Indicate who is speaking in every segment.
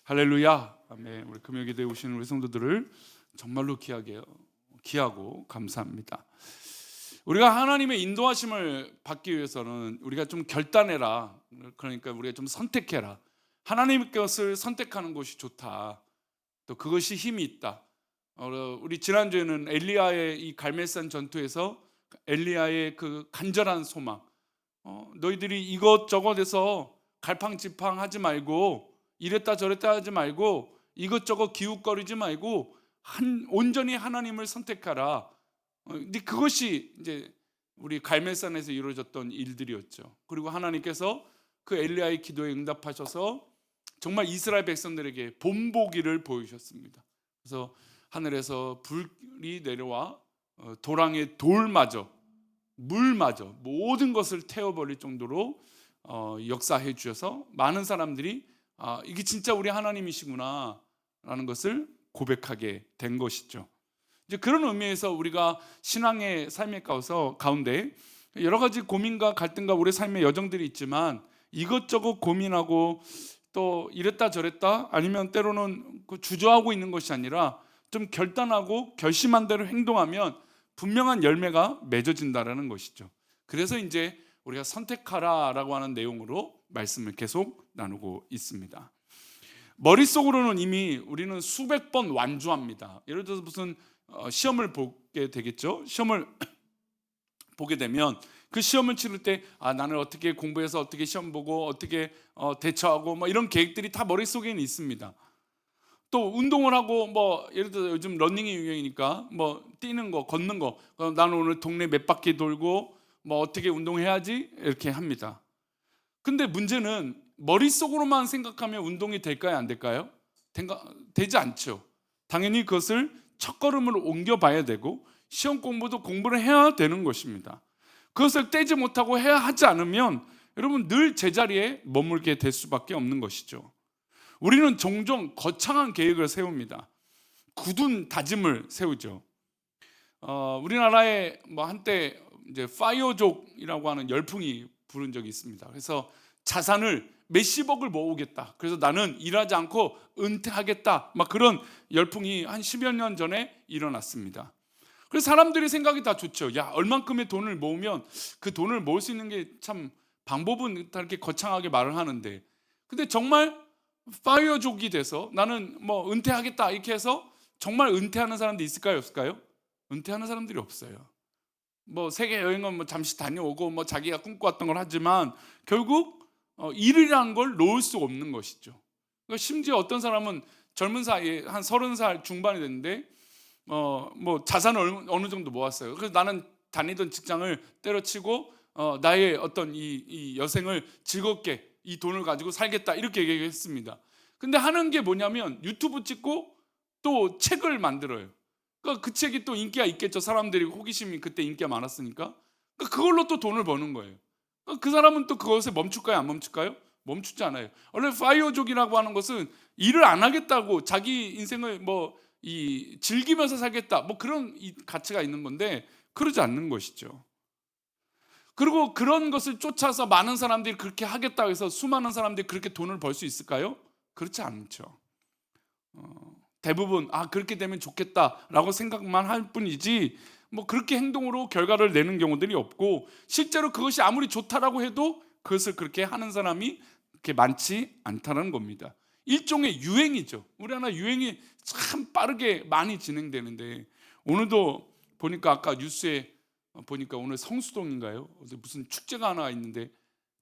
Speaker 1: 할렐루야. 아멘. 우리 금요기도에 오시는 우리 성도들을 정말로 귀하고 감사합니다. 우리가 하나님의 인도하심을 받기 위해서는 우리가 좀 결단해라. 그러니까 우리가 좀 선택해라. 하나님의 것을 선택하는 것이 좋다. 또 그것이 힘이 있다. 우리 지난주에는 엘리야의 이 갈멜산 전투에서 엘리야의 그 간절한 소망, 너희들이 이것저것에서 갈팡질팡하지 말고 이랬다 저랬다 하지 말고 이것저것 기웃거리지 말고 온전히 하나님을 선택하라. 근데 그것이 이제 우리 갈멜산에서 이루어졌던 일들이었죠. 그리고 하나님께서 그 엘리야의 기도에 응답하셔서 정말 이스라엘 백성들에게 본보기를 보이셨습니다. 그래서 하늘에서 불이 내려와 도랑의 돌마저 물마저 모든 것을 태워버릴 정도로 역사해 주셔서 많은 사람들이 이게 진짜 우리 하나님이시구나 라는 것을 고백하게 된 것이죠. 이제 그런 의미에서 우리가 신앙의 삶의 가운데 여러 가지 고민과 갈등과 우리 삶의 여정들이 있지만 이것저것 고민하고 또 이랬다 저랬다 아니면 때로는 주저하고 있는 것이 아니라 좀 결단하고 결심한 대로 행동하면 분명한 열매가 맺어진다라는 것이죠. 그래서 이제 우리가 선택하라라고 하는 내용으로 말씀을 계속 나누고 있습니다. 머릿속으로는 이미 우리는 수백 번 완주합니다. 예를 들어서 무슨 시험을 보게 되겠죠. 시험을 보게 되면 그 시험을 치를 때 나는 어떻게 공부해서 어떻게 시험 보고 어떻게 대처하고 뭐 이런 계획들이 다 머릿속에는 있습니다. 또 운동을 하고 예를 들어 요즘 러닝이 유행이니까 뛰는 거, 걷는 거, 나는 오늘 동네 몇 바퀴 돌고 어떻게 운동해야지 이렇게 합니다. 근데 문제는 머릿속으로만 생각하면 운동이 될까요, 안 될까요? 되지 않죠. 당연히 그것을 첫걸음을 옮겨봐야 되고 시험 공부도 공부를 해야 되는 것입니다. 그것을 떼지 못하고 해야 하지 않으면 여러분 늘 제자리에 머물게 될 수밖에 없는 것이죠. 우리는 종종 거창한 계획을 세웁니다. 굳은 다짐을 세우죠. 우리나라에 한때 이제 파이어족이라고 하는 열풍이 부른 적이 있습니다. 그래서 자산을 몇십억을 모으겠다. 그래서 나는 일하지 않고 은퇴하겠다. 그런 열풍이 한 10여 년 전에 일어났습니다. 그래서 사람들이 생각이 다 좋죠. 얼만큼의 돈을 모으면 그 돈을 모을 수 있는 게 참 방법은 다 이렇게 거창하게 말을 하는데, 근데 정말 파이어족이 돼서 나는 은퇴하겠다 이렇게 해서 정말 은퇴하는 사람도 있을까요, 없을까요? 은퇴하는 사람들이 없어요. 세계 여행은 잠시 다녀오고 자기가 꿈꿔왔던 걸 하지만 결국 일이라는 걸 놓을 수 없는 것이죠. 그러니까 심지어 어떤 사람은 젊은 사이에 한 30살 중반이 됐는데 자산을 어느 정도 모았어요. 그래서 나는 다니던 직장을 때려치고 나의 어떤 이 여생을 즐겁게 이 돈을 가지고 살겠다 이렇게 얘기했습니다. 근데 하는 게 뭐냐면 유튜브 찍고 또 책을 만들어요. 그러니까 그 책이 또 인기가 있겠죠. 사람들이 호기심이 그때 인기가 많았으니까. 그러니까 그걸로 또 돈을 버는 거예요. 그러니까 그 사람은 또 그것에 멈출까요, 안 멈출까요? 멈추지 않아요. 원래 파이어족이라고 하는 것은 일을 안 하겠다고 자기 인생을 즐기면서 살겠다 그런 가치가 있는 건데 그러지 않는 것이죠. 그리고 그런 것을 쫓아서 많은 사람들이 그렇게 하겠다고 해서 수많은 사람들이 그렇게 돈을 벌 수 있을까요? 그렇지 않죠. 대부분 그렇게 되면 좋겠다라고 생각만 할 뿐이지 그렇게 행동으로 결과를 내는 경우들이 없고, 실제로 그것이 아무리 좋다라고 해도 그것을 그렇게 하는 사람이 그렇게 많지 않다는 겁니다. 일종의 유행이죠. 우리나라 유행이 참 빠르게 많이 진행되는데, 오늘도 보니까 아까 뉴스에 보니까 오늘 성수동인가요? 무슨 축제가 하나 있는데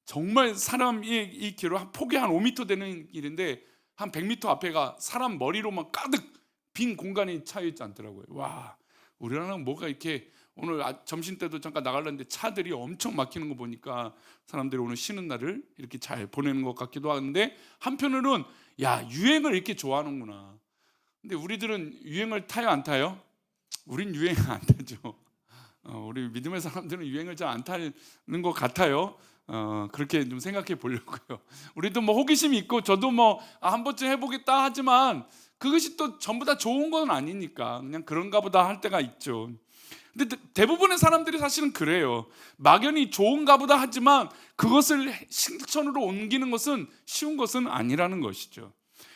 Speaker 1: 정말 사람이 이 길로 폭이 한 5m 되는 길인데 한 100m 앞에가 사람 머리로만 가득 빈 공간이 차 있지 않더라고요. 와, 우리나라는 뭐가 이렇게 오늘 점심 때도 잠깐 나가려는데 차들이 엄청 막히는 거 보니까 사람들이 오늘 쉬는 날을 이렇게 잘 보내는 것 같기도 하는데, 한편으로는 유행을 이렇게 좋아하는구나. 근데 우리들은 유행을 타요, 안 타요? 우린 유행 안 타죠. 우리 믿음의 사람들은 유행을 잘 안 타는 것 같아요. 그렇게 좀 생각해 보려고요. 우리도 호기심이 있고 저도 한 번쯤 해보겠다 하지만 그것이 또 전부 다 좋은 건 아니니까 그냥 그런가 보다 할 때가 있죠. 근데 대부분의 사람들이 사실은 그래요. 막연히 좋은가 보다 하지만 그것을 실천으로 옮기는 것은 쉬운 것은 아니라는 것이죠.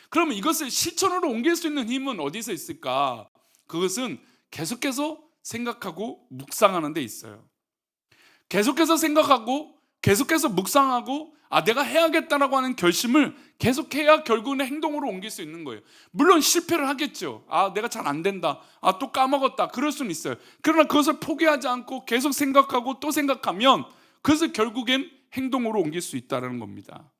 Speaker 1: 그러면 이것을 실천으로 옮길 수 있는 힘은 어디서 있을까? 그것은 계속해서 생각하고 묵상하는 데 있어요. 계속해서 생각하고 계속해서 묵상하고 내가 해야겠다라고 하는 결심을 계속해야 결국은 행동으로 옮길 수 있는 거예요. 물론 실패를 하겠죠. 내가 잘 안 된다. 또 까먹었다. 그럴 수는 있어요. 그러나 그것을 포기하지 않고 계속 생각하고 또 생각하면 그것을 결국엔 행동으로 옮길 수 있다는 겁니다.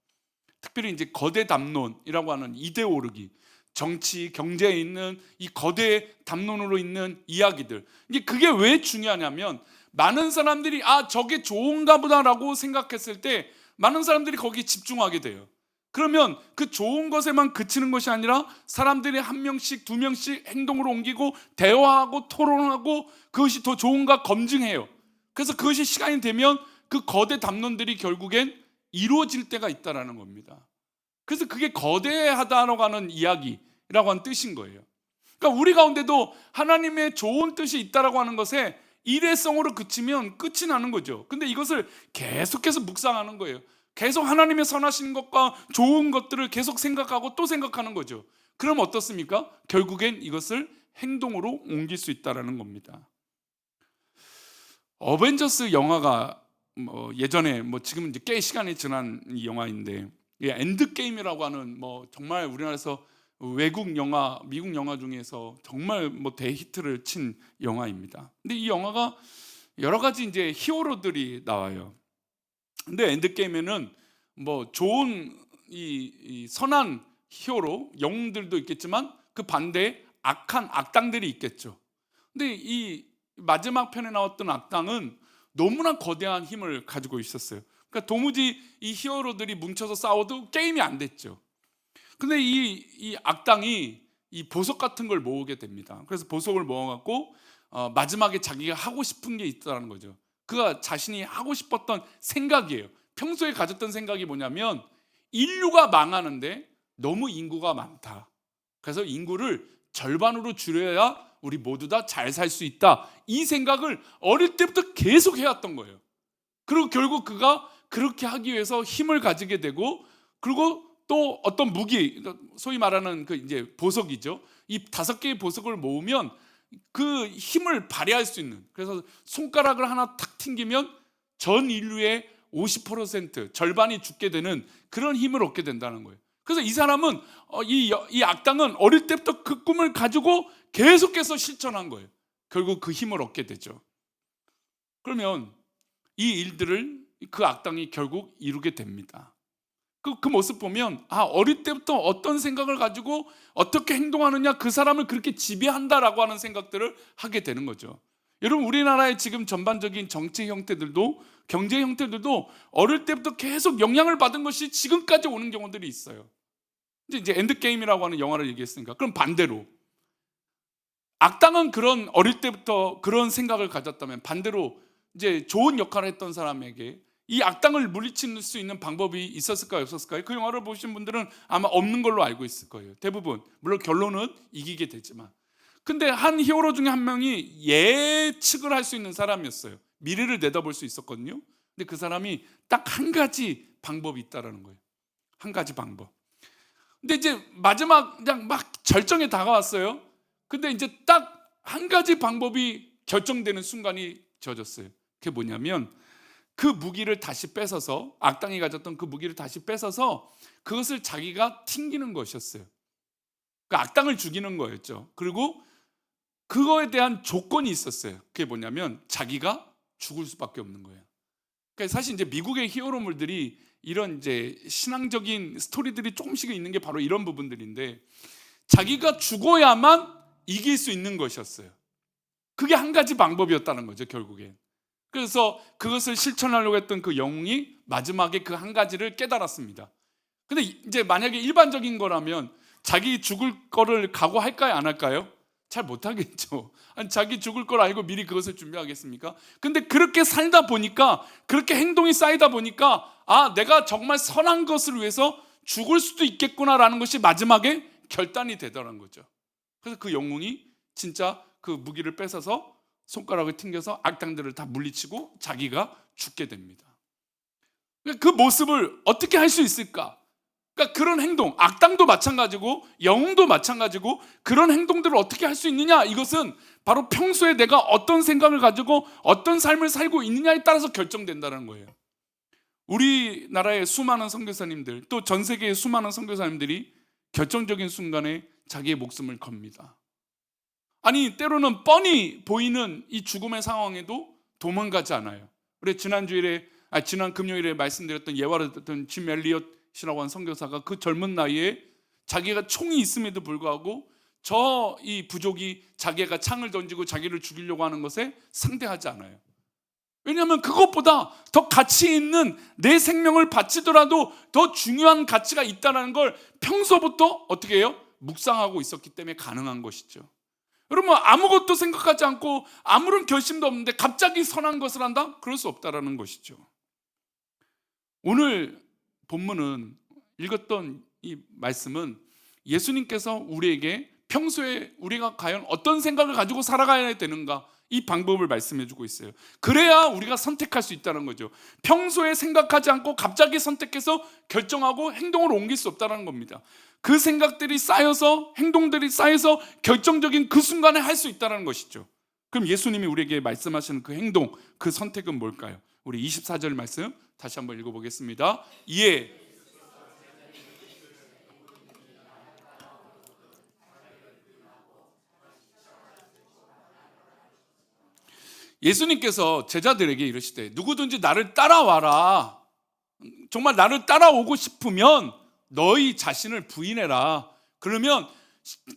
Speaker 1: 특별히 이제 거대 담론이라고 하는 이데올로기, 정치, 경제에 있는 이 거대 담론으로 있는 이야기들, 이게 그게 왜 중요하냐면 많은 사람들이 저게 좋은가 보다라고 생각했을 때 많은 사람들이 거기에 집중하게 돼요. 그러면 그 좋은 것에만 그치는 것이 아니라 사람들이 한 명씩 두 명씩 행동으로 옮기고 대화하고 토론하고 그것이 더 좋은가 검증해요. 그래서 그것이 시간이 되면 그 거대 담론들이 결국엔 이루어질 때가 있다는 겁니다. 그래서 그게 거대하다라고 하는 이야기라고 하는 뜻인 거예요. 그러니까 우리 가운데도 하나님의 좋은 뜻이 있다라고 하는 것에 일회성으로 그치면 끝이 나는 거죠. 근데 이것을 계속해서 묵상하는 거예요. 계속 하나님의 선하신 것과 좋은 것들을 계속 생각하고 또 생각하는 거죠. 그럼 어떻습니까? 결국엔 이것을 행동으로 옮길 수 있다는 겁니다. 어벤져스 영화가 예전에 지금 이제 꽤 시간이 지난 이 영화인데, 엔드게임이라고 하는 정말 우리나라에서 외국 영화, 미국 영화 중에서 정말 대히트를 친 영화입니다. 근데 이 영화가 여러 가지 이제 히어로들이 나와요. 근데 엔드게임에는 좋은 이 선한 히어로 영웅들도 있겠지만 그 반대에 악한 악당들이 있겠죠. 근데 이 마지막 편에 나왔던 악당은 너무나 거대한 힘을 가지고 있었어요. 그러니까 도무지 이 히어로들이 뭉쳐서 싸워도 게임이 안 됐죠. 근데 이 악당이 이 보석 같은 걸 모으게 됩니다. 그래서 보석을 모아갖고 마지막에 자기가 하고 싶은 게 있다는 거죠. 그가 자신이 하고 싶었던 생각이에요. 평소에 가졌던 생각이 뭐냐면 인류가 망하는데 너무 인구가 많다. 그래서 인구를 절반으로 줄여야 우리 모두 다 잘 살 수 있다. 이 생각을 어릴 때부터 계속 해왔던 거예요. 그리고 결국 그가 그렇게 하기 위해서 힘을 가지게 되고, 그리고 또 어떤 무기, 소위 말하는 그 이제 보석이죠. 이 5개의 보석을 모으면 그 힘을 발휘할 수 있는, 그래서 손가락을 하나 탁 튕기면 전 인류의 50% 절반이 죽게 되는 그런 힘을 얻게 된다는 거예요. 그래서 이 사람은 이 악당은 어릴 때부터 그 꿈을 가지고 계속해서 실천한 거예요. 결국 그 힘을 얻게 되죠. 그러면 이 일들을 그 악당이 결국 이루게 됩니다. 그 모습 보면 어릴 때부터 어떤 생각을 가지고 어떻게 행동하느냐, 그 사람을 그렇게 지배한다라고 하는 생각들을 하게 되는 거죠. 여러분, 우리나라의 지금 전반적인 정치 형태들도 경제 형태들도 어릴 때부터 계속 영향을 받은 것이 지금까지 오는 경우들이 있어요. 이제 엔드게임이라고 하는 영화를 얘기했으니까, 그럼 반대로 악당은 그런 어릴 때부터 그런 생각을 가졌다면 반대로 이제 좋은 역할을 했던 사람에게 이 악당을 물리칠 수 있는 방법이 있었을까요, 없었을까요? 그 영화를 보신 분들은 아마 없는 걸로 알고 있을 거예요. 대부분. 물론 결론은 이기게 되지만. 근데 한 히어로 중에 한 명이 예측을 할 수 있는 사람이었어요. 미래를 내다볼 수 있었거든요. 근데 그 사람이 딱 한 가지 방법이 있다라는 거예요. 한 가지 방법. 근데 이제 마지막 그냥 막 절정에 다가왔어요. 근데 이제 딱 한 가지 방법이 결정되는 순간이 젖었어요. 그게 뭐냐면 그 무기를 다시 뺏어서, 악당이 가졌던 그 무기를 다시 뺏어서 그것을 자기가 튕기는 것이었어요. 그 악당을 죽이는 거였죠. 그리고 그거에 대한 조건이 있었어요. 그게 뭐냐면 자기가 죽을 수밖에 없는 거예요. 그러니까 사실 이제 미국의 히어로물들이 이런 이제 신앙적인 스토리들이 조금씩 있는 게 바로 이런 부분들인데, 자기가 죽어야만 이길 수 있는 것이었어요. 그게 한 가지 방법이었다는 거죠, 결국엔. 그래서 그것을 실천하려고 했던 그 영웅이 마지막에 그 한 가지를 깨달았습니다. 근데 이제 만약에 일반적인 거라면 자기 죽을 거를 각오할까요, 안 할까요? 잘 못하겠죠. 아니, 자기 죽을 걸 알고 미리 그것을 준비하겠습니까? 근데 그렇게 살다 보니까, 그렇게 행동이 쌓이다 보니까 내가 정말 선한 것을 위해서 죽을 수도 있겠구나라는 것이 마지막에 결단이 되더라는 거죠. 그래서 그 영웅이 진짜 그 무기를 뺏어서 손가락을 튕겨서 악당들을 다 물리치고 자기가 죽게 됩니다. 그 모습을 어떻게 할 수 있을까? 그러니까 그런 행동, 악당도 마찬가지고 영웅도 마찬가지고 그런 행동들을 어떻게 할 수 있느냐, 이것은 바로 평소에 내가 어떤 생각을 가지고 어떤 삶을 살고 있느냐에 따라서 결정된다는 거예요. 우리나라의 수많은 선교사님들, 또 전 세계의 수많은 선교사님들이 결정적인 순간에 자기의 목숨을 겁니다. 아니, 때로는 뻔히 보이는 이 죽음의 상황에도 도망가지 않아요. 우리 지난 금요일에 말씀드렸던 예화를 듣던 짐 엘리엇이라고 하는 선교사가 그 젊은 나이에 자기가 총이 있음에도 불구하고 이 부족이 자기가 창을 던지고 자기를 죽이려고 하는 것에 상대하지 않아요. 왜냐하면 그것보다 더 가치 있는 내 생명을 바치더라도 더 중요한 가치가 있다는 걸 평소부터 어떻게 해요? 묵상하고 있었기 때문에 가능한 것이죠. 여러분, 아무것도 생각하지 않고 아무런 결심도 없는데 갑자기 선한 것을 한다? 그럴 수 없다라는 것이죠. 오늘 본문은 읽었던 이 말씀은 예수님께서 우리에게 평소에 우리가 과연 어떤 생각을 가지고 살아가야 되는가, 이 방법을 말씀해 주고 있어요. 그래야 우리가 선택할 수 있다는 거죠. 평소에 생각하지 않고 갑자기 선택해서 결정하고 행동으로 옮길 수 없다는 겁니다. 그 생각들이 쌓여서, 행동들이 쌓여서 결정적인 그 순간에 할 수 있다는 것이죠. 그럼 예수님이 우리에게 말씀하시는 그 행동, 그 선택은 뭘까요? 우리 24절 말씀 다시 한번 읽어보겠습니다. 이에 예수님께서 제자들에게 이르시되 누구든지 나를 따라와라, 정말 나를 따라오고 싶으면 너희 자신을 부인해라.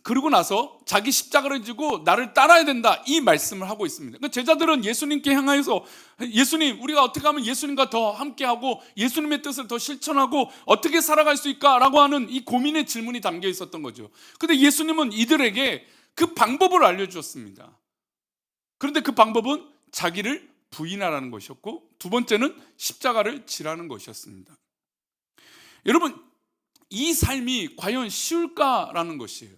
Speaker 1: 그러고 나서 자기 십자가를 지고 나를 따라야 된다, 이 말씀을 하고 있습니다. 그러니까 제자들은 예수님께 향하여서 예수님, 우리가 어떻게 하면 예수님과 더 함께하고 예수님의 뜻을 더 실천하고 어떻게 살아갈 수 있을까라고 하는 이 고민의 질문이 담겨 있었던 거죠. 그런데 예수님은 이들에게 그 방법을 알려주었습니다. 그런데 그 방법은 자기를 부인하라는 것이었고, 두 번째는 십자가를 지라는 것이었습니다. 여러분, 이 삶이 과연 쉬울까라는 것이에요.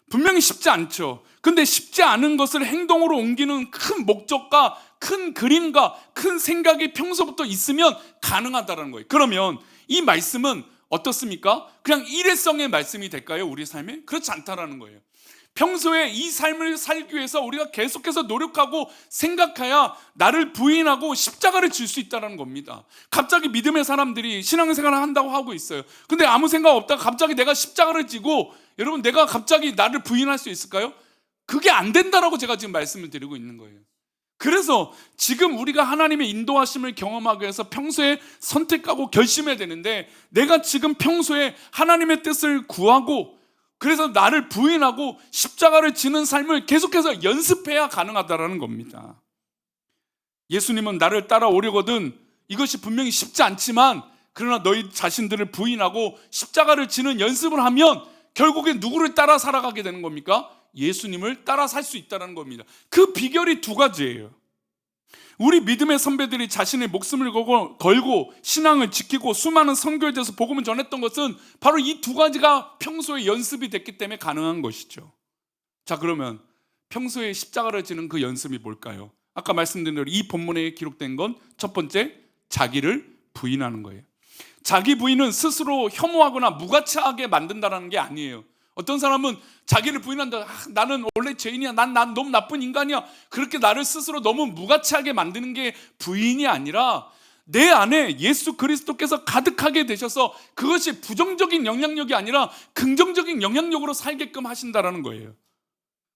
Speaker 1: 분명히 쉽지 않죠. 근데 쉽지 않은 것을 행동으로 옮기는 큰 목적과 큰 그림과 큰 생각이 평소부터 있으면 가능하다는 거예요. 그러면 이 말씀은 어떻습니까? 그냥 일회성의 말씀이 될까요? 우리 삶에? 그렇지 않다라는 거예요. 평소에 이 삶을 살기 위해서 우리가 계속해서 노력하고 생각해야 나를 부인하고 십자가를 질 수 있다는 겁니다. 갑자기 믿음의 사람들이 신앙생활을 한다고 하고 있어요. 근데 아무 생각 없다가 갑자기 내가 십자가를 지고, 여러분, 내가 갑자기 나를 부인할 수 있을까요? 그게 안 된다라고 제가 지금 말씀을 드리고 있는 거예요. 그래서 지금 우리가 하나님의 인도하심을 경험하기 위해서 평소에 선택하고 결심해야 되는데, 내가 지금 평소에 하나님의 뜻을 구하고 그래서 나를 부인하고 십자가를 지는 삶을 계속해서 연습해야 가능하다는 겁니다. 예수님은 나를 따라오려거든 이것이 분명히 쉽지 않지만, 그러나 너희 자신들을 부인하고 십자가를 지는 연습을 하면 결국엔 누구를 따라 살아가게 되는 겁니까? 예수님을 따라 살 수 있다는 겁니다. 그 비결이 두 가지예요. 우리 믿음의 선배들이 자신의 목숨을 걸고 신앙을 지키고 수많은 선교에 대해서 복음을 전했던 것은 바로 이 두 가지가 평소에 연습이 됐기 때문에 가능한 것이죠. 자, 그러면 평소에 십자가를 지는 그 연습이 뭘까요? 아까 말씀드린 대로 이 본문에 기록된 건 첫 번째, 자기를 부인하는 거예요. 자기 부인은 스스로 혐오하거나 무가치하게 만든다는 게 아니에요. 어떤 사람은 자기를 부인한다. 나는 원래 죄인이야. 난 너무 나쁜 인간이야. 그렇게 나를 스스로 너무 무가치하게 만드는 게 부인이 아니라, 내 안에 예수 그리스도께서 가득하게 되셔서 그것이 부정적인 영향력이 아니라 긍정적인 영향력으로 살게끔 하신다라는 거예요.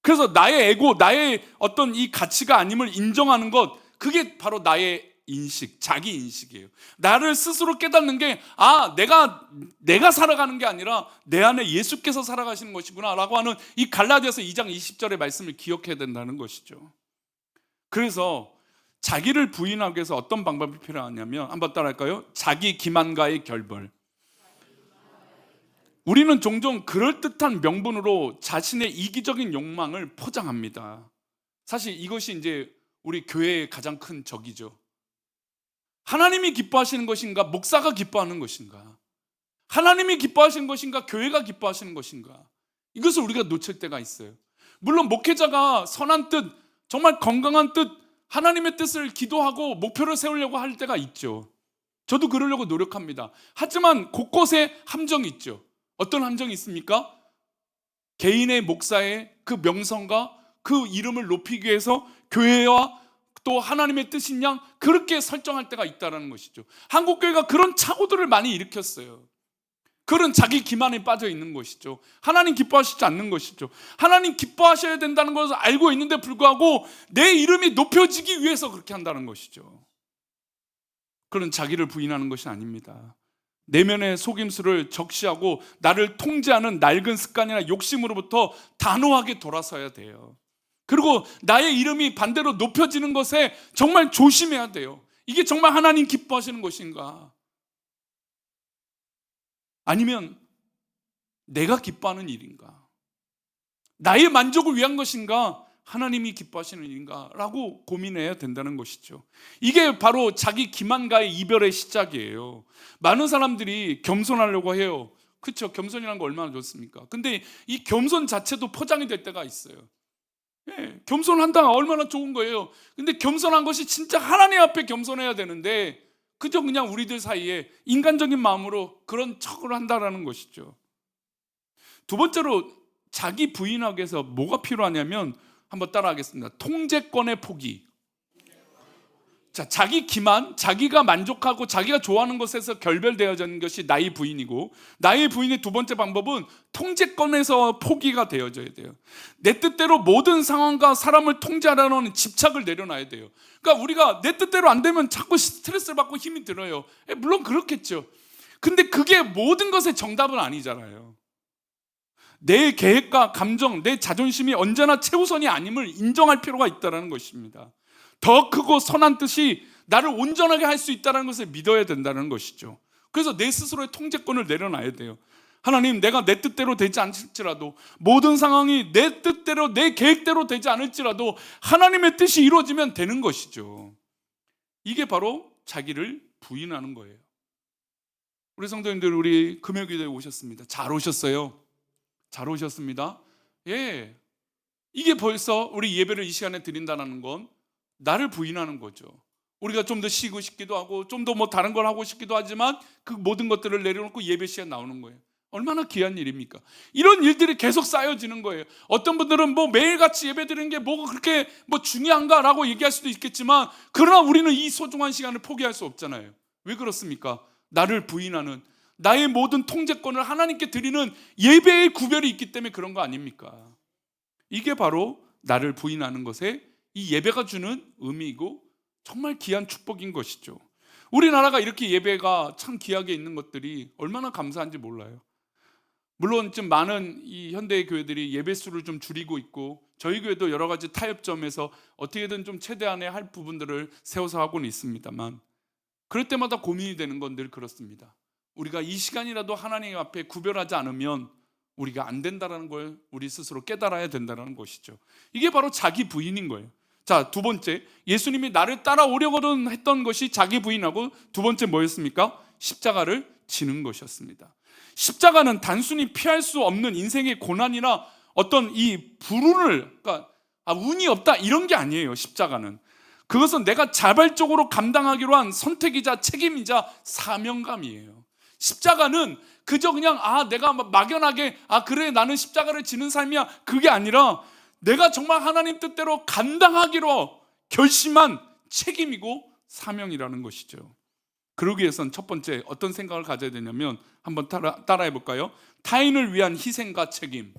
Speaker 1: 그래서 나의 에고, 나의 어떤 이 가치가 아님을 인정하는 것, 그게 바로 나의 인식, 자기 인식이에요. 나를 스스로 깨닫는 게, 내가 살아가는 게 아니라 내 안에 예수께서 살아가시는 것이구나 라고 하는 이 갈라디아서 2장 20절의 말씀을 기억해야 된다는 것이죠. 그래서 자기를 부인하기 위해서 어떤 방법이 필요하냐면, 한번 따라할까요? 자기 기만과의 결별. 우리는 종종 그럴듯한 명분으로 자신의 이기적인 욕망을 포장합니다. 사실 이것이 이제 우리 교회의 가장 큰 적이죠. 하나님이 기뻐하시는 것인가? 목사가 기뻐하는 것인가? 하나님이 기뻐하시는 것인가? 교회가 기뻐하시는 것인가? 이것을 우리가 놓칠 때가 있어요. 물론 목회자가 선한 뜻, 정말 건강한 뜻, 하나님의 뜻을 기도하고 목표를 세우려고 할 때가 있죠. 저도 그러려고 노력합니다. 하지만 곳곳에 함정이 있죠. 어떤 함정이 있습니까? 개인의 목사의 그 명성과 그 이름을 높이기 위해서 교회와 또 하나님의 뜻인 양 그렇게 설정할 때가 있다는 것이죠. 한국교회가 그런 착오들을 많이 일으켰어요. 그런 자기 기만에 빠져 있는 것이죠. 하나님 기뻐하시지 않는 것이죠. 하나님 기뻐하셔야 된다는 것을 알고 있는데 불구하고 내 이름이 높여지기 위해서 그렇게 한다는 것이죠. 그런 자기를 부인하는 것이 아닙니다. 내면의 속임수를 적시하고 나를 통제하는 낡은 습관이나 욕심으로부터 단호하게 돌아서야 돼요. 그리고 나의 이름이 반대로 높여지는 것에 정말 조심해야 돼요. 이게 정말 하나님 기뻐하시는 것인가? 아니면 내가 기뻐하는 일인가? 나의 만족을 위한 것인가? 하나님이 기뻐하시는 일인가? 라고 고민해야 된다는 것이죠. 이게 바로 자기 기만과의 이별의 시작이에요. 많은 사람들이 겸손하려고 해요. 그렇죠? 겸손이라는 거 얼마나 좋습니까? 근데 이 겸손 자체도 포장이 될 때가 있어요. 예, 겸손한다 얼마나 좋은 거예요. 근데 겸손한 것이 진짜 하나님 앞에 겸손해야 되는데 그저 그냥 우리들 사이에 인간적인 마음으로 그런 척을 한다라는 것이죠. 두 번째로 자기 부인하기 위해서 뭐가 필요하냐면 한번 따라하겠습니다. 통제권의 포기. 자, 자기 기만, 자기가 만족하고 자기가 좋아하는 것에서 결별되어지는 것이 나의 부인이고, 나의 부인의 두 번째 방법은 통제권에서 포기가 되어져야 돼요. 내 뜻대로 모든 상황과 사람을 통제하려는 집착을 내려놔야 돼요. 그러니까 우리가 내 뜻대로 안 되면 자꾸 스트레스를 받고 힘이 들어요. 물론 그렇겠죠. 근데 그게 모든 것의 정답은 아니잖아요. 내 계획과 감정, 내 자존심이 언제나 최우선이 아님을 인정할 필요가 있다는 것입니다. 더 크고 선한 뜻이 나를 온전하게 할 수 있다는 것을 믿어야 된다는 것이죠. 그래서 내 스스로의 통제권을 내려놔야 돼요. 하나님, 내가 내 뜻대로 되지 않을지라도, 모든 상황이 내 뜻대로 내 계획대로 되지 않을지라도 하나님의 뜻이 이루어지면 되는 것이죠. 이게 바로 자기를 부인하는 거예요. 우리 성도님들, 우리 금요기도에 오셨습니다. 잘 오셨어요. 잘 오셨습니다. 예, 이게 벌써 우리 예배를 이 시간에 드린다는 건 나를 부인하는 거죠. 우리가 좀 더 쉬고 싶기도 하고 좀 더 뭐 다른 걸 하고 싶기도 하지만 그 모든 것들을 내려놓고 예배 시간 나오는 거예요. 얼마나 귀한 일입니까? 이런 일들이 계속 쌓여지는 거예요. 어떤 분들은 뭐 매일같이 예배 드리는 게 뭐가 그렇게 뭐 중요한가라고 얘기할 수도 있겠지만, 그러나 우리는 이 소중한 시간을 포기할 수 없잖아요. 왜 그렇습니까? 나를 부인하는, 나의 모든 통제권을 하나님께 드리는 예배의 구별이 있기 때문에 그런 거 아닙니까? 이게 바로 나를 부인하는 것에 이 예배가 주는 의미이고 정말 귀한 축복인 것이죠. 우리나라가 이렇게 예배가 참 귀하게 있는 것들이 얼마나 감사한지 몰라요. 물론 좀 많은 이 현대의 교회들이 예배 수를 좀 줄이고 있고, 저희 교회도 여러 가지 타협점에서 어떻게든 좀 최대한의 할 부분들을 세워서 하고는 있습니다만, 그럴 때마다 고민이 되는 건 늘 그렇습니다. 우리가 이 시간이라도 하나님 앞에 구별하지 않으면 우리가 안 된다는 걸 우리 스스로 깨달아야 된다는 것이죠. 이게 바로 자기 부인인 거예요. 자, 두 번째, 예수님이 나를 따라오려거든 했던 것이 자기 부인하고, 두 번째 뭐였습니까? 십자가를 지는 것이었습니다. 십자가는 단순히 피할 수 없는 인생의 고난이나 어떤 이 불운을, 그러니까 운이 없다 이런 게 아니에요. 십자가는 그것은 내가 자발적으로 감당하기로 한 선택이자 책임이자 사명감이에요. 십자가는 그저 그냥 내가 막연하게 그래 나는 십자가를 지는 삶이야, 그게 아니라 내가 정말 하나님 뜻대로 감당하기로 결심한 책임이고 사명이라는 것이죠. 그러기 위해선 첫 번째 어떤 생각을 가져야 되냐면, 한번 따라해 볼까요? 타인을 위한 희생과 책임.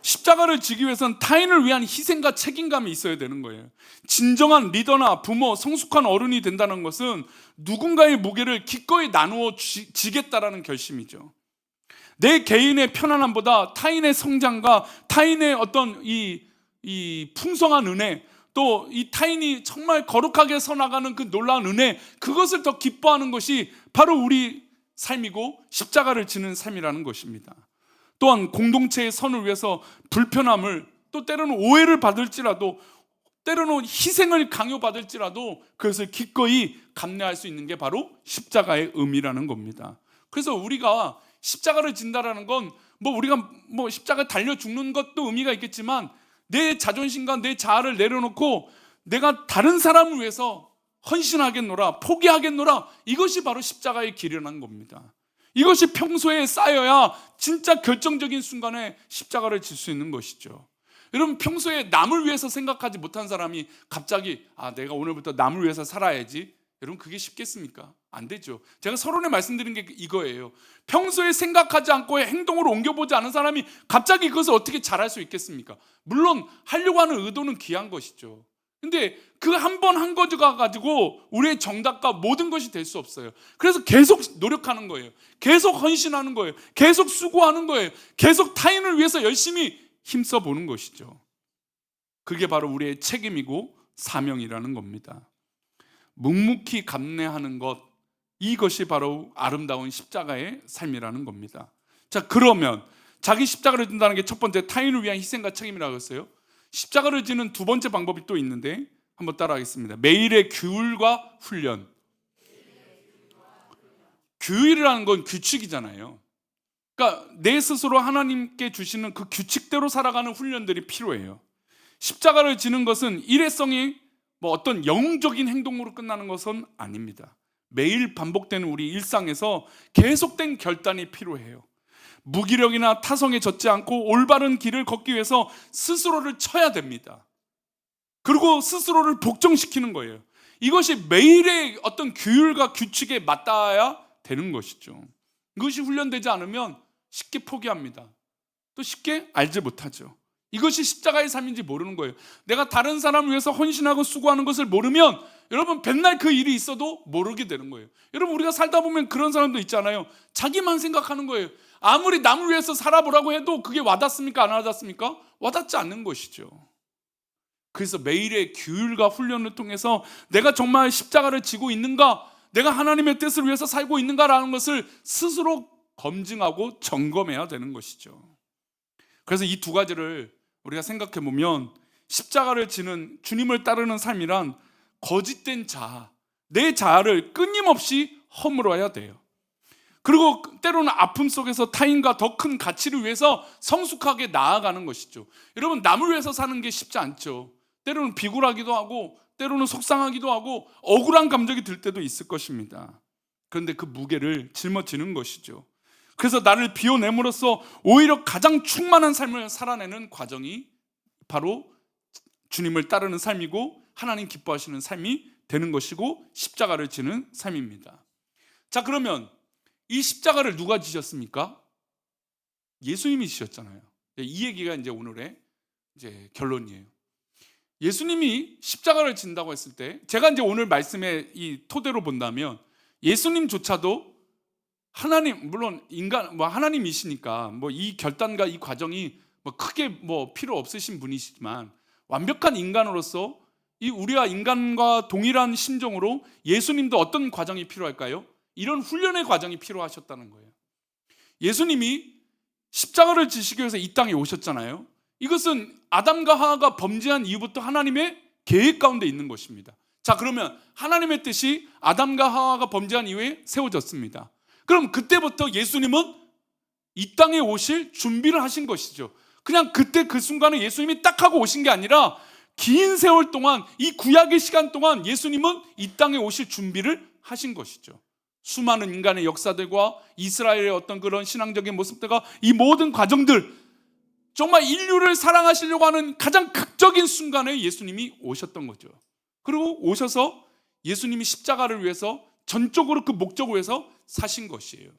Speaker 1: 십자가를 지기 위해서는 타인을 위한 희생과 책임감이 있어야 되는 거예요. 진정한 리더나 부모, 성숙한 어른이 된다는 것은 누군가의 무게를 기꺼이 나누어 지겠다라는 결심이죠. 내 개인의 편안함보다 타인의 성장과 타인의 어떤 이 풍성한 은혜, 또 이 타인이 정말 거룩하게 서나가는 그 놀라운 은혜, 그것을 더 기뻐하는 것이 바로 우리 삶이고 십자가를 지는 삶이라는 것입니다. 또한 공동체의 선을 위해서 불편함을, 또 때로는 오해를 받을지라도, 때로는 희생을 강요받을지라도 그것을 기꺼이 감내할 수 있는 게 바로 십자가의 의미라는 겁니다. 그래서 우리가 십자가를 진다라는 건 우리가 십자가 달려 죽는 것도 의미가 있겠지만, 내 자존심과 내 자아를 내려놓고 내가 다른 사람을 위해서 헌신하겠노라, 포기하겠노라. 이것이 바로 십자가의 길이라는 겁니다. 이것이 평소에 쌓여야 진짜 결정적인 순간에 십자가를 질 수 있는 것이죠. 여러분, 평소에 남을 위해서 생각하지 못한 사람이 갑자기 내가 오늘부터 남을 위해서 살아야지, 여러분 그게 쉽겠습니까? 안 되죠. 제가 서론에 말씀드린 게 이거예요. 평소에 생각하지 않고 행동으로 옮겨보지 않은 사람이 갑자기 그것을 어떻게 잘할 수 있겠습니까? 물론 하려고 하는 의도는 귀한 것이죠. 근데 그 한 번 한 거가 가지고 우리의 정답과 모든 것이 될 수 없어요. 그래서 계속 노력하는 거예요. 계속 헌신하는 거예요. 계속 수고하는 거예요. 계속 타인을 위해서 열심히 힘써 보는 것이죠. 그게 바로 우리의 책임이고 사명이라는 겁니다. 묵묵히 감내하는 것, 이것이 바로 아름다운 십자가의 삶이라는 겁니다. 자, 그러면 자기 십자가를 진다는 게 첫 번째 타인을 위한 희생과 책임이라고 했어요. 십자가를 지는 두 번째 방법이 또 있는데 한번 따라하겠습니다. 매일의 규율과 훈련. 규율이라는 건 규칙이잖아요. 그러니까 내 스스로 하나님께 주시는 그 규칙대로 살아가는 훈련들이 필요해요. 십자가를 지는 것은 일회성이 어떤 영웅적인 행동으로 끝나는 것은 아닙니다. 매일 반복되는 우리 일상에서 계속된 결단이 필요해요. 무기력이나 타성에 젖지 않고 올바른 길을 걷기 위해서 스스로를 쳐야 됩니다. 그리고 스스로를 복종시키는 거예요. 이것이 매일의 어떤 규율과 규칙에 맞닿아야 되는 것이죠. 이것이 훈련되지 않으면 쉽게 포기합니다. 또 쉽게 알지 못하죠. 이것이 십자가의 삶인지 모르는 거예요. 내가 다른 사람을 위해서 헌신하고 수고하는 것을 모르면 여러분 맨날 그 일이 있어도 모르게 되는 거예요. 여러분, 우리가 살다 보면 그런 사람도 있잖아요. 자기만 생각하는 거예요. 아무리 남을 위해서 살아보라고 해도 그게 와닿습니까? 안 와닿습니까? 와닿지 않는 것이죠. 그래서 매일의 규율과 훈련을 통해서 내가 정말 십자가를 지고 있는가, 내가 하나님의 뜻을 위해서 살고 있는가라는 것을 스스로 검증하고 점검해야 되는 것이죠. 그래서 이 두 가지를 우리가 생각해 보면 십자가를 지는 주님을 따르는 삶이란 거짓된 자아, 내 자아를 끊임없이 허물어야 돼요. 그리고 때로는 아픔 속에서 타인과 더 큰 가치를 위해서 성숙하게 나아가는 것이죠. 여러분, 남을 위해서 사는 게 쉽지 않죠. 때로는 비굴하기도 하고 때로는 속상하기도 하고 억울한 감정이 들 때도 있을 것입니다. 그런데 그 무게를 짊어지는 것이죠. 그래서 나를 비워냄으로써 오히려 가장 충만한 삶을 살아내는 과정이 바로 주님을 따르는 삶이고 하나님 기뻐하시는 삶이 되는 것이고 십자가를 지는 삶입니다. 자, 그러면 이 십자가를 누가 지셨습니까? 예수님이 지셨잖아요. 이 얘기가 이제 오늘의 결론이에요. 예수님이 십자가를 진다고 했을 때, 제가 이제 오늘 말씀의 이 토대로 본다면 예수님조차도 하나님, 물론 인간 하나님이시니까 이 결단과 이 과정이 크게 필요 없으신 분이시지만 완벽한 인간으로서 이 우리와 인간과 동일한 심정으로 예수님도 어떤 과정이 필요할까요? 이런 훈련의 과정이 필요하셨다는 거예요. 예수님이 십자가를 지시기 위해서 이 땅에 오셨잖아요. 이것은 아담과 하와가 범죄한 이후부터 하나님의 계획 가운데 있는 것입니다. 자, 그러면 하나님의 뜻이 아담과 하와가 범죄한 이후에 세워졌습니다. 그럼 그때부터 예수님은 이 땅에 오실 준비를 하신 것이죠. 그냥 그때 그 순간에 예수님이 딱 하고 오신 게 아니라 긴 세월 동안, 이 구약의 시간 동안 예수님은 이 땅에 오실 준비를 하신 것이죠. 수많은 인간의 역사들과 이스라엘의 어떤 그런 신앙적인 모습들과 이 모든 과정들, 정말 인류를 사랑하시려고 하는 가장 극적인 순간에 예수님이 오셨던 거죠. 그리고 오셔서 예수님이 십자가를 위해서 전적으로 그 목적을 위해서 사신 것이에요.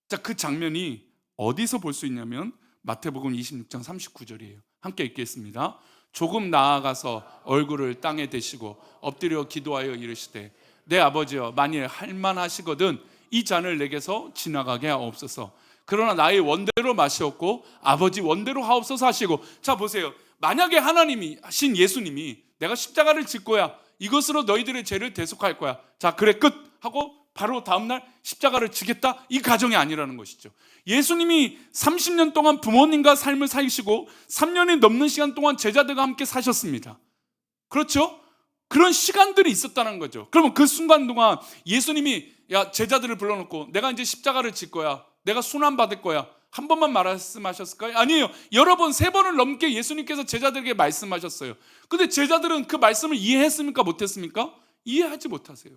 Speaker 1: 자, 그 장면이 어디서 볼 수 있냐면 마태복음 26장 39절이에요. 함께 읽겠습니다. 조금 나아가서 얼굴을 땅에 대시고 엎드려 기도하여 이르시되 내 아버지여, 만일 할만하시거든 이 잔을 내게서 지나가게 하옵소서. 그러나 나의 원대로 마시옵고 아버지 원대로 하옵소서 하시고. 자, 보세요. 만약에 하나님이 하신 예수님이 내가 십자가를 질 거야, 이것으로 너희들의 죄를 대속할 거야, 자, 그래 끝 하고 바로 다음날 십자가를 지겠다, 이 가정이 아니라는 것이죠. 예수님이 30년 동안 부모님과 삶을 사시고 3년이 넘는 시간 동안 제자들과 함께 사셨습니다. 그렇죠? 그런 시간들이 있었다는 거죠. 그러면 그 순간 동안 예수님이 제자들을 불러놓고 내가 이제 십자가를 질 거야, 내가 순환 받을 거야, 한 번만 말씀하셨을까요? 아니에요. 여러 번, 3번을 넘게 예수님께서 제자들에게 말씀하셨어요. 근데 제자들은 그 말씀을 이해했습니까? 못했습니까? 이해하지 못하세요.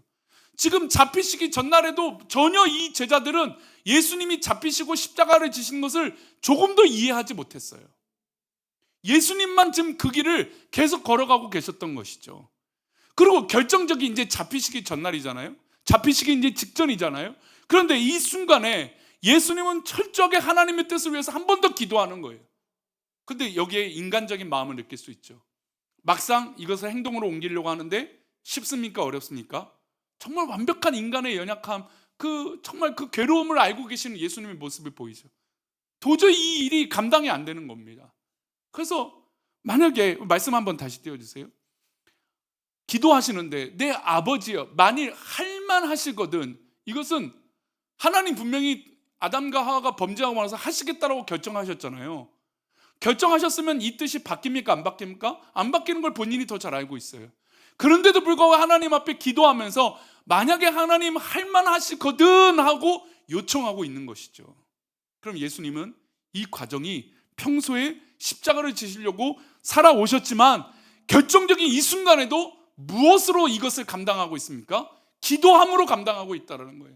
Speaker 1: 지금 잡히시기 전날에도 전혀 이 제자들은 예수님이 잡히시고 십자가를 지신 것을 조금도 이해하지 못했어요. 예수님만 지금 그 길을 계속 걸어가고 계셨던 것이죠. 그리고 결정적인 이제 잡히시기 전날이잖아요. 잡히시기 이제 직전이잖아요. 그런데 이 순간에 예수님은 철저하게 하나님의 뜻을 위해서 한 번 더 기도하는 거예요. 근데 여기에 인간적인 마음을 느낄 수 있죠. 막상 이것을 행동으로 옮기려고 하는데 쉽습니까? 어렵습니까? 정말 완벽한 인간의 연약함, 정말 그 괴로움을 알고 계시는 예수님의 모습을 보이죠. 도저히 이 일이 감당이 안 되는 겁니다. 그래서 만약에 말씀 한번 다시 띄워주세요. 기도하시는데 내 아버지여, 만일 할만하시거든. 이것은 하나님 분명히 아담과 하와가 범죄하고 나서 하시겠다라고 결정하셨잖아요. 결정하셨으면 이 뜻이 바뀝니까? 안 바뀝니까? 안 바뀌는 걸 본인이 더 잘 알고 있어요. 그런데도 불구하고 하나님 앞에 기도하면서 만약에 하나님 할만하시거든 하고 요청하고 있는 것이죠. 그럼 예수님은 이 과정이 평소에 십자가를 지시려고 살아오셨지만 결정적인 이 순간에도 무엇으로 이것을 감당하고 있습니까? 기도함으로 감당하고 있다는 거예요.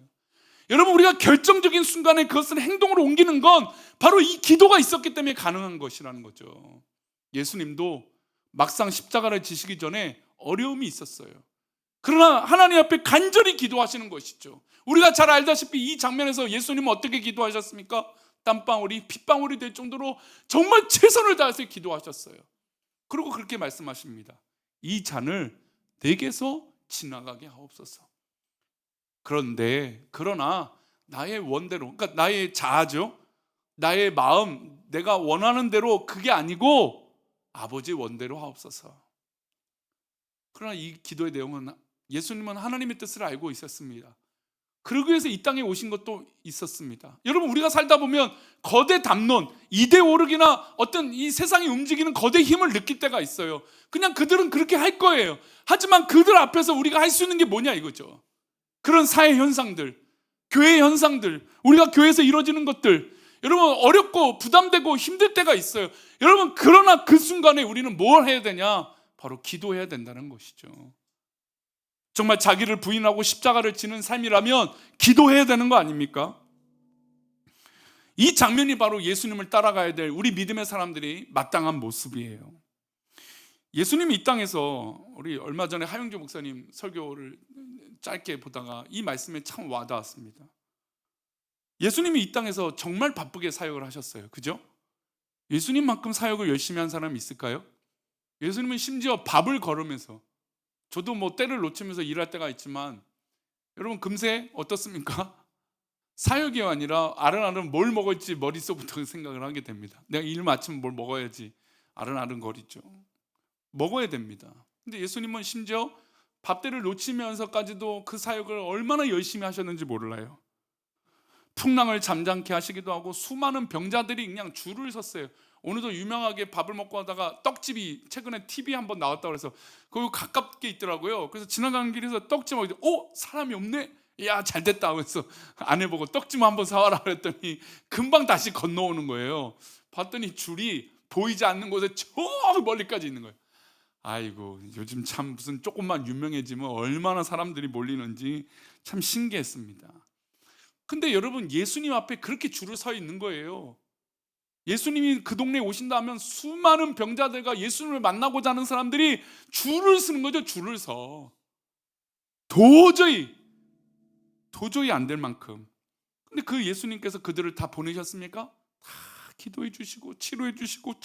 Speaker 1: 여러분, 우리가 결정적인 순간에 그것을 행동으로 옮기는 건 바로 이 기도가 있었기 때문에 가능한 것이라는 거죠. 예수님도 막상 십자가를 지시기 전에 어려움이 있었어요. 그러나 하나님 앞에 간절히 기도하시는 것이죠. 우리가 잘 알다시피 이 장면에서 예수님은 어떻게 기도하셨습니까? 땀방울이 핏방울이 될 정도로 정말 최선을 다해서 기도하셨어요. 그리고 그렇게 말씀하십니다. 이 잔을 내게서 지나가게 하옵소서. 그러나 나의 원대로, 그러니까 나의 자아죠, 나의 마음, 내가 원하는 대로 그게 아니고 아버지 원대로 하옵소서. 그러나 이 기도의 내용은 예수님은 하나님의 뜻을 알고 있었습니다. 그러기 위해서 이 땅에 오신 것도 있었습니다. 여러분, 우리가 살다 보면 거대 담론, 이데올로기나 어떤 이 세상이 움직이는 거대 힘을 느낄 때가 있어요. 그냥 그들은 그렇게 할 거예요. 하지만 그들 앞에서 우리가 할 수 있는 게 뭐냐 이거죠. 그런 사회 현상들, 교회 현상들, 우리가 교회에서 이루어지는 것들, 여러분 어렵고 부담되고 힘들 때가 있어요. 여러분, 그러나 그 순간에 우리는 뭘 해야 되냐? 바로 기도해야 된다는 것이죠. 정말 자기를 부인하고 십자가를 지는 삶이라면 기도해야 되는 거 아닙니까? 이 장면이 바로 예수님을 따라가야 될 우리 믿음의 사람들이 마땅한 모습이에요. 예수님이 이 땅에서, 우리 얼마 전에 하영주 목사님 설교를 짧게 보다가 이 말씀에 참 와닿았습니다. 예수님이 이 땅에서 정말 바쁘게 사역을 하셨어요. 그죠? 예수님만큼 사역을 열심히 한 사람이 있을까요? 예수님은 심지어 밥을 걸으면서, 저도 뭐 때를 놓치면서 일할 때가 있지만 여러분 금세 어떻습니까? 사역이 아니라 아른아른 뭘 먹을지 머릿속부터 생각을 하게 됩니다. 내가 일 마치면 뭘 먹어야지 아른아른 거리죠. 먹어야 됩니다. 근데 예수님은 심지어 밥때를 놓치면서까지도 그 사역을 얼마나 열심히 하셨는지 몰라요. 풍랑을 잠잠케 하시기도 하고 수많은 병자들이 그냥 줄을 섰어요. 오늘도 유명하게 밥을 먹고 하다가 떡집이 최근에 TV 한번 나왔다고 해서 거기 가깝게 있더라고요. 그래서 지나가는 길에서 떡집 먹는데 사람이 없네? 야, 잘 됐다 하면서 아내 보고 떡집 한번 사와라 그랬더니 금방 다시 건너오는 거예요. 봤더니 줄이 보이지 않는 곳에 저 멀리까지 있는 거예요. 아이고, 요즘 참 무슨 조금만 유명해지면 얼마나 사람들이 몰리는지 참 신기했습니다. 근데 여러분, 예수님 앞에 그렇게 줄을 서 있는 거예요. 예수님이 그 동네에 오신다 하면 수많은 병자들과 예수님을 만나고자 하는 사람들이 줄을 서는 거죠. 줄을 서. 도저히 안 될 만큼. 근데 그 예수님께서 그들을 다 보내셨습니까? 다 기도해 주시고 치료해 주시고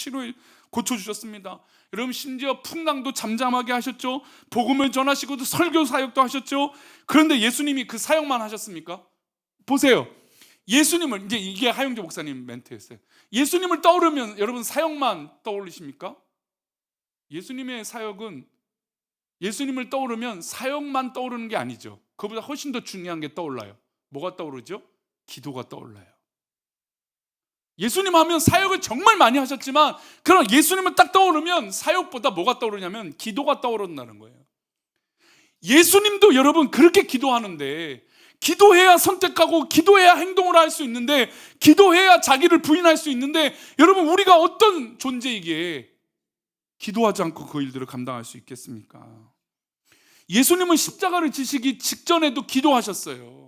Speaker 1: 고쳐주셨습니다. 여러분, 심지어 풍랑도 잠잠하게 하셨죠. 복음을 전하시고도 설교 사역도 하셨죠. 그런데 예수님이 그 사역만 하셨습니까? 보세요. 예수님을, 이제 이게 하영재 목사님 멘트였어요. 예수님을 떠오르면 여러분 사역만 떠올리십니까? 예수님의 사역은, 예수님을 떠오르면 사역만 떠오르는 게 아니죠. 그보다 훨씬 더 중요한 게 떠올라요. 뭐가 떠오르죠? 기도가 떠올라요. 예수님 하면 사역을 정말 많이 하셨지만, 그럼 예수님을 딱 떠오르면 사역보다 뭐가 떠오르냐면 기도가 떠오른다는 거예요. 예수님도 여러분 그렇게 기도하는데, 기도해야 선택하고 기도해야 행동을 할 수 있는데, 기도해야 자기를 부인할 수 있는데, 여러분 우리가 어떤 존재이기에 기도하지 않고 그 일들을 감당할 수 있겠습니까? 예수님은 십자가를 지시기 직전에도 기도하셨어요.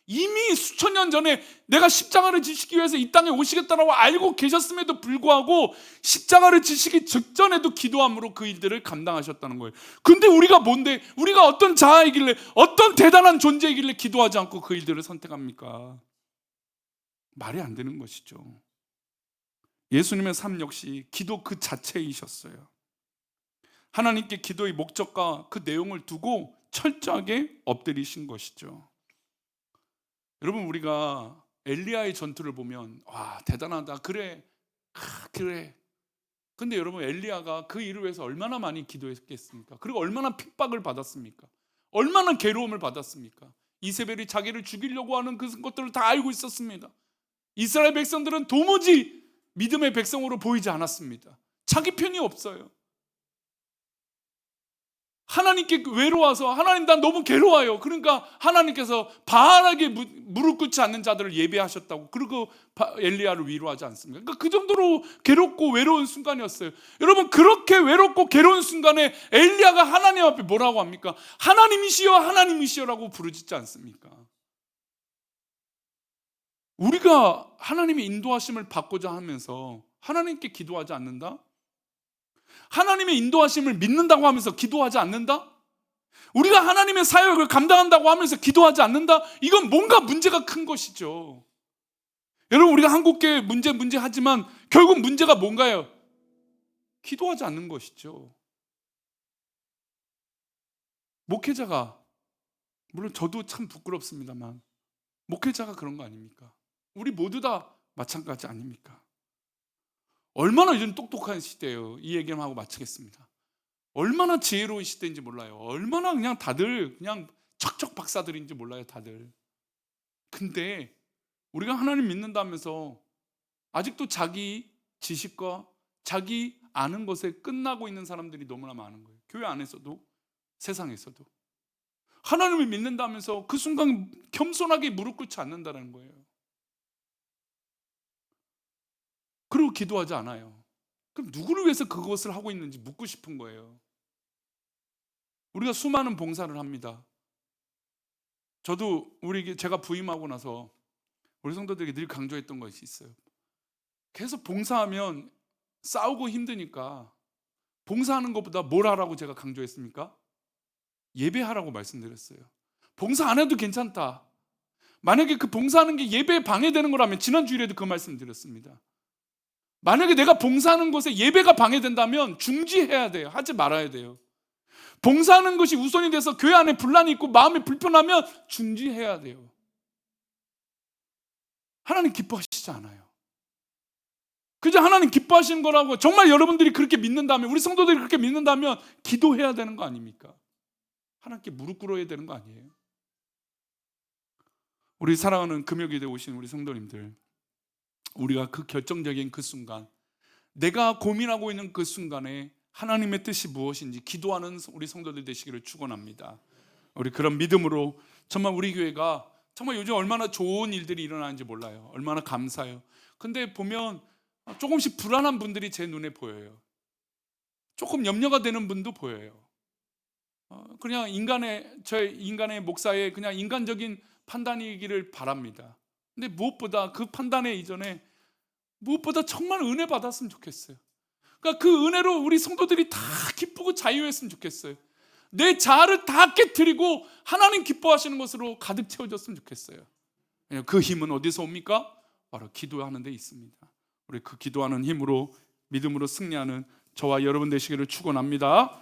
Speaker 1: 이미 수천 년 전에 내가 십자가를 지시기 위해서 이 땅에 오시겠다라고 알고 계셨음에도 불구하고 십자가를 지시기 직전에도 기도함으로 그 일들을 감당하셨다는 거예요. 근데 우리가 뭔데, 우리가 어떤 자아이길래, 어떤 대단한 존재이길래 기도하지 않고 그 일들을 선택합니까? 말이 안 되는 것이죠. 예수님의 삶 역시 기도 그 자체이셨어요. 하나님께 기도의 목적과 그 내용을 두고 철저하게 엎드리신 것이죠. 여러분, 우리가 엘리야의 전투를 보면 와, 대단하다, 그래, 그래. 근데 여러분, 엘리야가 그 일을 위해서 얼마나 많이 기도했겠습니까? 그리고 얼마나 핍박을 받았습니까? 얼마나 괴로움을 받았습니까? 이세벨이 자기를 죽이려고 하는 그 것들을 다 알고 있었습니다. 이스라엘 백성들은 도무지 믿음의 백성으로 보이지 않았습니다. 자기 편이 없어요. 하나님께 외로워서, 하나님 난 너무 괴로워요. 그러니까 하나님께서 바알에게 무릎 꿇지 않는 자들을 예배하셨다고, 그리고 엘리야를 위로하지 않습니까? 그러니까 그 정도로 괴롭고 외로운 순간이었어요. 여러분, 그렇게 외롭고 괴로운 순간에 엘리야가 하나님 앞에 뭐라고 합니까? 하나님이시여, 하나님이시여라고 부르짖지 않습니까? 우리가 하나님의 인도하심을 받고자 하면서 하나님께 기도하지 않는다? 하나님의 인도하심을 믿는다고 하면서 기도하지 않는다? 우리가 하나님의 사역을 감당한다고 하면서 기도하지 않는다? 이건 뭔가 문제가 큰 것이죠. 여러분, 우리가 한국교회 문제 하지만 결국 문제가 뭔가요? 기도하지 않는 것이죠. 목회자가, 물론 저도 참 부끄럽습니다만, 목회자가 그런 거 아닙니까? 우리 모두 다 마찬가지 아닙니까? 얼마나 요즘 똑똑한 시대예요. 이 얘기만 하고 마치겠습니다. 얼마나 지혜로운 시대인지 몰라요. 얼마나 그냥 다들 그냥 척척 박사들인지 몰라요, 다들. 근데 우리가 하나님 믿는다면서 아직도 자기 지식과 자기 아는 것에 끝나고 있는 사람들이 너무나 많은 거예요. 교회 안에서도 세상에서도. 하나님을 믿는다면서 그 순간 겸손하게 무릎 꿇지 않는다는 거예요. 그리고 기도하지 않아요. 그럼 누구를 위해서 그것을 하고 있는지 묻고 싶은 거예요. 우리가 수많은 봉사를 합니다. 저도 제가 부임하고 나서 우리 성도들에게 늘 강조했던 것이 있어요. 계속 봉사하면 싸우고 힘드니까 봉사하는 것보다 뭘 하라고 제가 강조했습니까? 예배하라고 말씀드렸어요. 봉사 안 해도 괜찮다. 만약에 그 봉사하는 게 예배에 방해되는 거라면 지난주일에도 그 말씀 드렸습니다. 만약에 내가 봉사하는 것에 예배가 방해된다면 중지해야 돼요. 하지 말아야 돼요. 봉사하는 것이 우선이 돼서 교회 안에 분란이 있고 마음이 불편하면 중지해야 돼요. 하나님 기뻐하시지 않아요. 그저 하나님 기뻐하시는 거라고 정말 여러분들이 그렇게 믿는다면, 우리 성도들이 그렇게 믿는다면 기도해야 되는 거 아닙니까? 하나님께 무릎 꿇어야 되는 거 아니에요? 우리 사랑하는 금요기도에 오신 우리 성도님들, 우리가 그 결정적인 그 순간, 내가 고민하고 있는 그 순간에 하나님의 뜻이 무엇인지 기도하는 우리 성도들 되시기를 축원합니다. 우리 그런 믿음으로 정말 우리 교회가 정말 요즘 얼마나 좋은 일들이 일어나는지 몰라요. 얼마나 감사해요. 근데 보면 조금씩 불안한 분들이 제 눈에 보여요. 조금 염려가 되는 분도 보여요. 그냥 저의 인간의 목사의 그냥 인간적인 판단이기를 바랍니다. 근데 무엇보다 그 판단의 이전에 무엇보다 정말 은혜 받았으면 좋겠어요. 그러니까 그 은혜로 우리 성도들이 다 기쁘고 자유했으면 좋겠어요. 내 자아를 다 깨트리고 하나님 기뻐하시는 것으로 가득 채워졌으면 좋겠어요. 그 힘은 어디서 옵니까? 바로 기도하는 데 있습니다. 우리 그 기도하는 힘으로 믿음으로 승리하는 저와 여러분 되시기를 축원합니다.